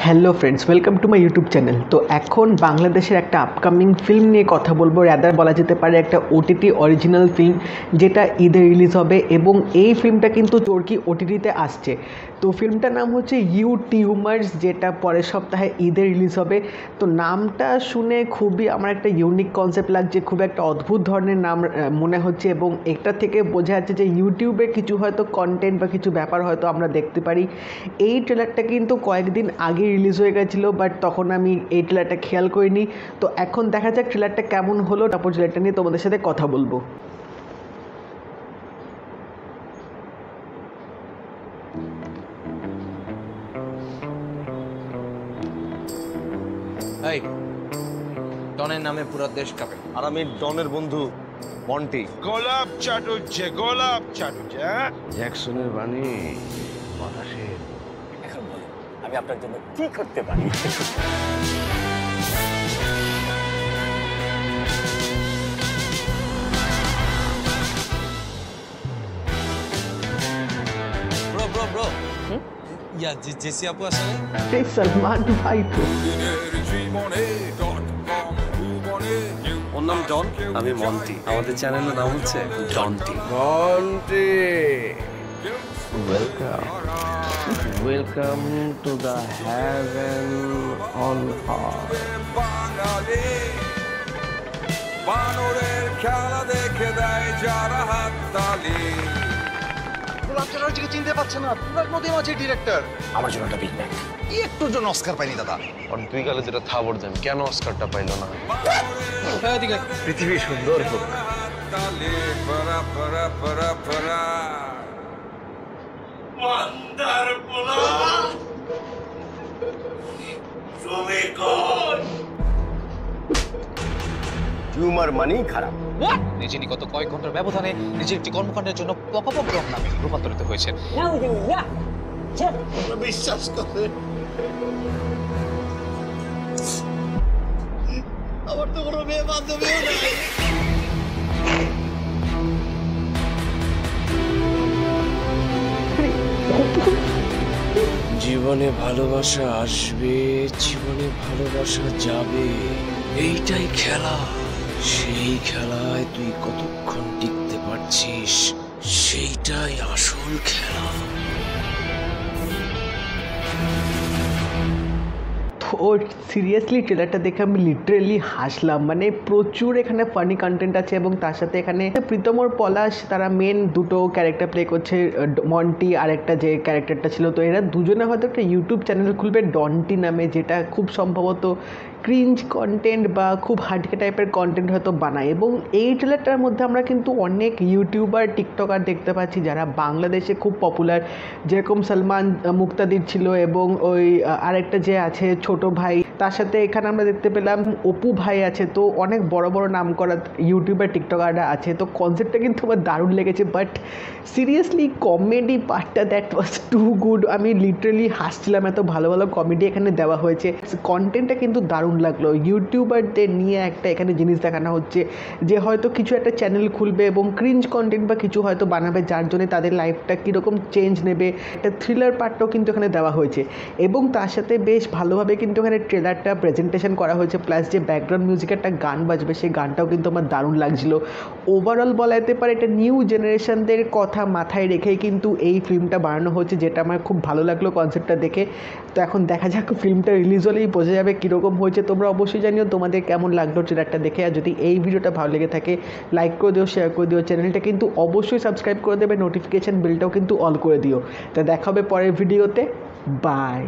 Hello friends, welcome to my YouTube channel. তো এখন বাংলাদেশের একটা আপকামিং ফিল্ম নিয়ে কথা বলবো, রাদার বলা যেতে পারে একটা ওটিটি অরিজিনাল ফিল্ম যেটা ঈদে রিলিজ হবে এবং এই ফিল্মটা কিন্তু চরকি ওটিটিতে আসছে। তো ফিল্মটার নাম হচ্ছে ইউ টিউমার্স, যেটা পরের সপ্তাহে ঈদে রিলিজ হবে। তো নামটা শুনে খুবই আমার একটা ইউনিক কনসেপ্ট লাগছে, খুব একটা অদ্ভুত ধরনের নাম মনে হচ্ছে এবং এটা থেকে বোঝা যাচ্ছে যে ইউটিউবে কিছু হয়তো কন্টেন্ট বা কিছু ব্যাপার হয়তো আমরা দেখতে পারি। এই ট্রেলারটা কিন্তু কয়েকদিন আগে রিলিজ হয়ে গেছিলো, বাট তখন আমি এই ট্রেলারটা খেয়াল করিনি। তো এখন দেখা যাক ট্রেলারটা কেমন হলো, তারপর ট্রেলারটা নিয়ে তোমাদের সাথে কথা বলবো। এই ডনের নামে পুরো দেশ কাঁপে। আর আমি ডনের বন্ধু মন্টি। গোলাপ চাটুচ্ছে, গোলাপ চাটুচ্ছে। জ্যাকসনের বাণী বাতাসের। এখন বলো আমি আপনার জন্য কি করতে পারি? ব্রো ব্রো ব্রো ইয়া জেসি আপু আসলে এই সলমান ভাই তো ওর নাম ডন, আমি মন্টি। আমাদের চ্যানেলের নাম হচ্ছে ডনটি। মন্টি welcome to the heaven on earth. বানরের খেলা দেখে দেয় যারা হাততালি। গোলাপ চ্যাটার্জিকে চিনতে পারছে না, পুরার মধ্যে আছে ডিরেক্টর। আমার জন্য একটা বিগ ব্যাং। একটুর জন্য অস্কার পাইনি দাদা। আর দুই গালে যেটা থাবর দেন, কেন অস্কারটা পাইলো না? পৃথিবী সুন্দর হোক। হাততালি পরা পরা পরা পরা। টিউমার মানেই খারাপ। নিজেরই গত কয়েক ঘন্টার ব্যবধানে নিজের একটি কর্মকাণ্ডের জন্য পপ আপ ব্লগ নামে রূপান্তরিত হয়েছেন। বিশ্বাস করে আমার তো কোনো মেয়ে বান্ধবীও নাই। জীবনে ভালোবাসা আসবে, জীবনে ভালোবাসা যাবে, এইটাই খেলা। সেই খেলায় তুই কতক্ষণ টিকতে পারছিস, সেইটাই আসল খেলা। তো সিরিয়াসলি ট্রেলারটা দেখে আমি লিটারেলি হাসলাম, মানে প্রচুর এখানে ফানি কন্টেন্ট আছে এবং তার সাথে এখানে প্রীতম আর পলাশ তারা মেন দুটো ক্যারেক্টার প্লে করছে, মন্টি আর একটা যে ক্যারেক্টারটা ছিল। তো এরা দুজনে হয়তো একটা ইউটিউব চ্যানেল খুলবে ডনটি নামে, যেটা খুব সম্ভবত ক্রিঞ্জ কন্টেন্ট বা খুব হাডকে টাইপের কন্টেন্ট হয়তো বানায়। এবং এই ট্রেলারটার মধ্যে আমরা কিন্তু অনেক ইউটিউবার টিকটকার দেখতে পাচ্ছি যারা বাংলাদেশে খুব পপুলার, যেরকম সলমান মুক্তাদির ছিল এবং ওই আরেকটা যে আছে ছোট ভাই, তার সাথে এখানে আমরা দেখতে পেলাম অপু ভাই আছে। তো অনেক বড় বড় নাম করা ইউটিউবার টিকটকাররা আছে। তো কনসেপ্টটা কিন্তু আমার দারুণ লেগেছে, বাট সিরিয়াসলি কমেডি পার্টটা দ্যাট ওয়াজ টু গুড। আমি লিটারেলি হাসছিলাম, এত ভালো ভালো কমেডি এখানে দেওয়া হয়েছে। কন্টেন্টটা কিন্তু দারুণ লাগলো। ইউটিউবারদের নিয়ে একটা এখানে জিনিস দেখানো হচ্ছে যে হয়তো কিছু একটা চ্যানেল খুলবে এবং ক্রিঞ্জ কন্টেন্ট বা কিছু হয়তো বানাবে, যার জন্য তাদের লাইফটা কীরকম চেঞ্জ নেবে, একটা থ্রিলার পার্টটাও কিন্তু এখানে দেওয়া হয়েছে। এবং তার সাথে বেশ ভালোভাবে কিন্তু এখানে ট্রেলারটা প্রেজেন্টেশন করা হয়েছে, প্লাস যে ব্যাকগ্রাউন্ড মিউজিকের একটা গান বাজবে সেই গানটাও কিন্তু আমার দারুণ লাগছিলো। ওভারঅল বলা যেতে পারে এটা নিউ জেনারেশনদের কথা মাথায় রেখেই কিন্তু এই ফিল্মটা বানানো হচ্ছে, যেটা আমার খুব ভালো লাগলো কনসেপ্টটা দেখে। তো এখন দেখা যাক ফিল্মটা রিলিজ হলেই বোঝা যাবে কীরকম হয়েছে। তোমরা অবশ্যই জানিও তোমাদের কেমন লাগলো ট্রেলারটা দেখে। আর যদি এই ভিডিওটা ভালো লেগে থাকে লাইক করে দিও, শেয়ার করে দিও, চ্যানেলটা কিন্তু অবশ্যই সাবস্ক্রাইব করে দেবে, নোটিফিকেশান বেলটাও কিন্তু অল করে দিও। তা দেখা হবে পরের ভিডিওতে। বাই।